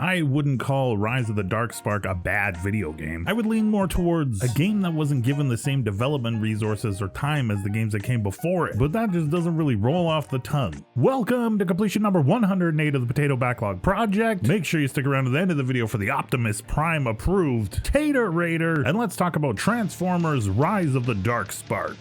I wouldn't call Rise of the Darkspark a bad video game. I would lean more towards a game that wasn't given the same development resources or time as the games that came before it, but that just doesn't really roll off the tongue. Welcome to completion number 108 of the Potato Backlog Project. Make sure you stick around to the end of the video for the Optimus Prime approved Tater Raider, and let's talk about Transformers Rise of the Darkspark.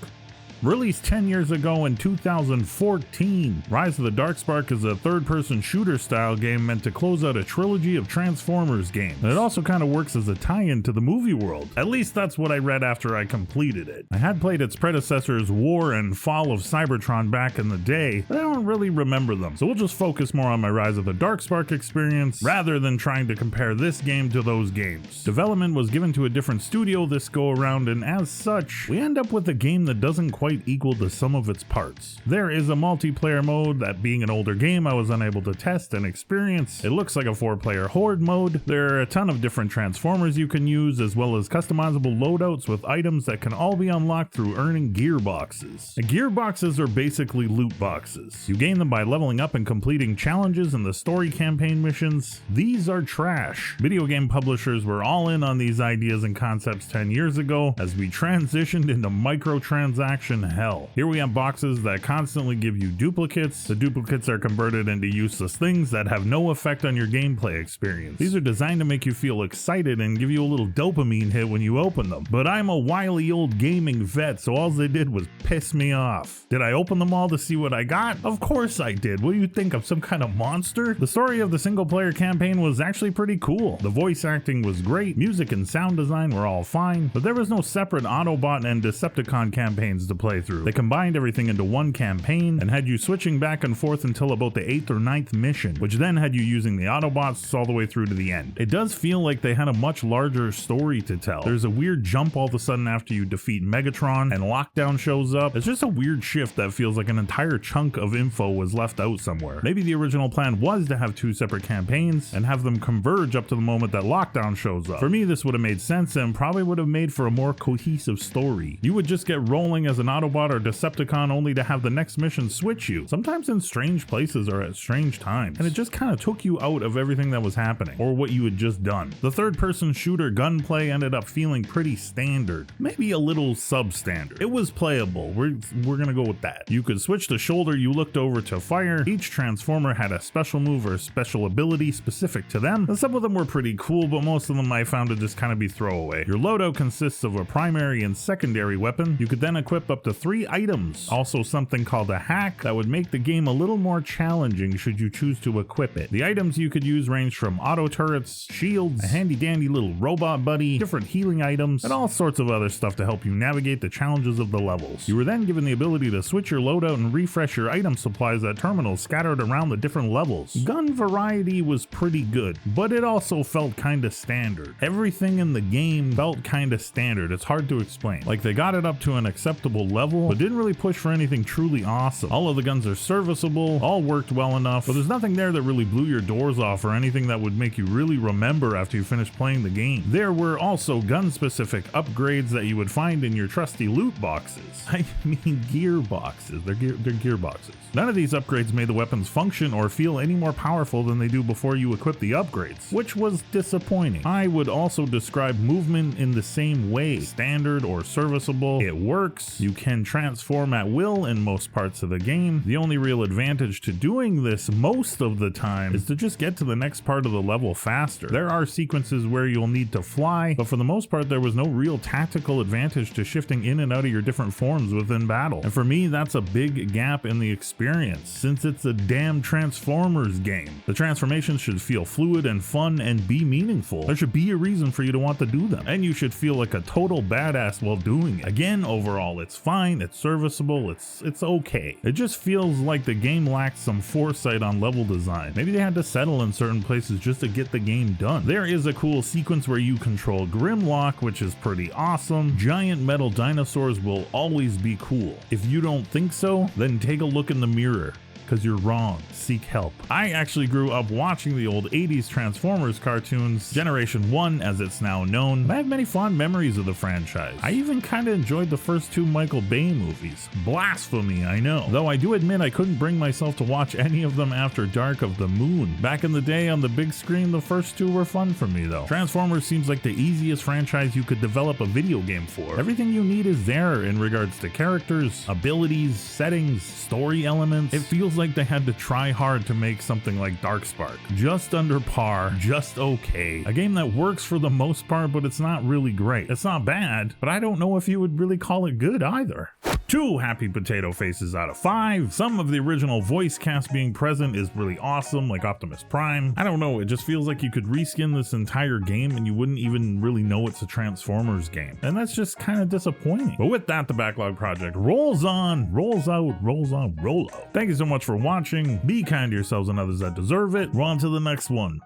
Released 10 years ago in 2014, Rise of the Darkspark is a third-person shooter-style game meant to close out a trilogy of Transformers games. And it also kind of works as a tie-in to the movie world. At least that's what I read after I completed it. I had played its predecessors War and Fall of Cybertron back in the day, but I don't really remember them. So we'll just focus more on my Rise of the Darkspark experience, rather than trying to compare this game to those games. Development was given to a different studio this go-around, and as such, we end up with a game that doesn't quite equal the sum of its parts. There is a multiplayer mode that, being an older game, I was unable to test and experience. It looks like a 4-player horde mode. There are a ton of different Transformers you can use, as well as customizable loadouts with items that can all be unlocked through earning gearboxes. The gearboxes are basically loot boxes. You gain them by leveling up and completing challenges in the story campaign missions. These are trash. Video game publishers were all in on these ideas and concepts 10 years ago as we transitioned into microtransaction hell. Here we have boxes that constantly give you duplicates. The duplicates are converted into useless things that have no effect on your gameplay experience. These are designed to make you feel excited and give you a little dopamine hit when you open them. But I'm a wily old gaming vet, so all they did was piss me off. Did I open them all to see what I got? Of course I did. What do you think? I'm some kind of monster? The story of the single player campaign was actually pretty cool. The voice acting was great, music and sound design were all fine, but there was no separate Autobot and Decepticon campaigns to play through. They combined everything into one campaign and had you switching back and forth until about the 8th or 9th mission, which then had you using the Autobots all the way through to the end. It does feel like they had a much larger story to tell. There's a weird jump all of a sudden after you defeat Megatron and Lockdown shows up. It's just a weird shift that feels like an entire chunk of info was left out somewhere. Maybe the original plan was to have 2 separate campaigns and have them converge up to the moment that Lockdown shows up. For me, this would have made sense and probably would have made for a more cohesive story. You would just get rolling as an Autobot or Decepticon only to have the next mission switch you, sometimes in strange places or at strange times, and it just kind of took you out of everything that was happening or what you had just done. The third-person shooter gunplay ended up feeling pretty standard, maybe a little substandard. It was playable, we're gonna go with that. You could switch the shoulder you looked over to fire. Each Transformer had a special move or a special ability specific to them, and some of them were pretty cool, but most of them I found to just kind of be throwaway. Your loadout consists of a primary and secondary weapon. You could then equip up to 3 items. Also something called a hack that would make the game a little more challenging should you choose to equip it. The items you could use range from auto turrets, shields, a handy dandy little robot buddy, different healing items, and all sorts of other stuff to help you navigate the challenges of the levels. You were then given the ability to switch your loadout and refresh your item supplies at terminals scattered around the different levels. Gun variety was pretty good, but it also felt kinda standard. Everything in the game felt kinda standard. It's hard to explain. Like, they got it up to an acceptable level, but didn't really push for anything truly awesome. All of the guns are serviceable, all worked well enough, but there's nothing there that really blew your doors off or anything that would make you really remember after you finished playing the game. There were also gun-specific upgrades that you would find in your trusty loot boxes. I mean gearboxes. They're gearboxes. None of these upgrades made the weapons function or feel any more powerful than they do before you equip the upgrades, which was disappointing. I would also describe movement in the same way. Standard or serviceable. It works. You can transform at will in most parts of the game. The only real advantage to doing this most of the time is to just get to the next part of the level faster. There are sequences where you'll need to fly, but for the most part there was no real tactical advantage to shifting in and out of your different forms within battle. And for me, that's a big gap in the experience, since it's a damn Transformers game. The transformations should feel fluid and fun and be meaningful. There should be a reason for you to want to do them, and you should feel like a total badass while doing it. Again, overall it's fine, it's serviceable, it's okay. It just feels like the game lacks some foresight on level design. Maybe they had to settle in certain places just to get the game done. There is a cool sequence where you control Grimlock, which is pretty awesome. Giant metal dinosaurs will always be cool. If you don't think so, then take a look in the mirror. because you're wrong. Seek help. I actually grew up watching the old 80s Transformers cartoons, Generation 1 as it's now known. I have many fond memories of the franchise. I even kind of enjoyed the first 2 Michael Bay movies. Blasphemy, I know. Though I do admit I couldn't bring myself to watch any of them after Dark of the Moon. Back in the day on the big screen, the first 2 were fun for me though. Transformers seems like the easiest franchise you could develop a video game for. Everything you need is there in regards to characters, abilities, settings, story elements. It feels like they had to try hard to make something like Darkspark. Just under par, just okay. A game that works for the most part, but it's not really great. It's not bad, but I don't know if you would really call it good either. 2 happy potato faces out of 5. Some of the original voice cast being present is really awesome, like Optimus Prime. I don't know, it just feels like you could reskin this entire game and you wouldn't even really know it's a Transformers game. And that's just kind of disappointing. But with that, the Backlog project rolls on, rolls out, rolls on, roll out. Thank you so much for watching. Be kind to yourselves and others that deserve it. We're on to the next one.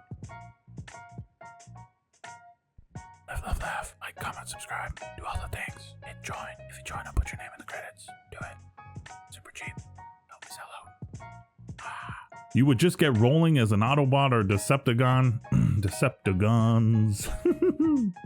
Laugh, like, comment, subscribe, do all the things. Hit join. If you join, I'll put your name in the credits. Do it. Super cheap. Help me sell out. You would just get rolling as an Autobot or Decepticon. Decepticons.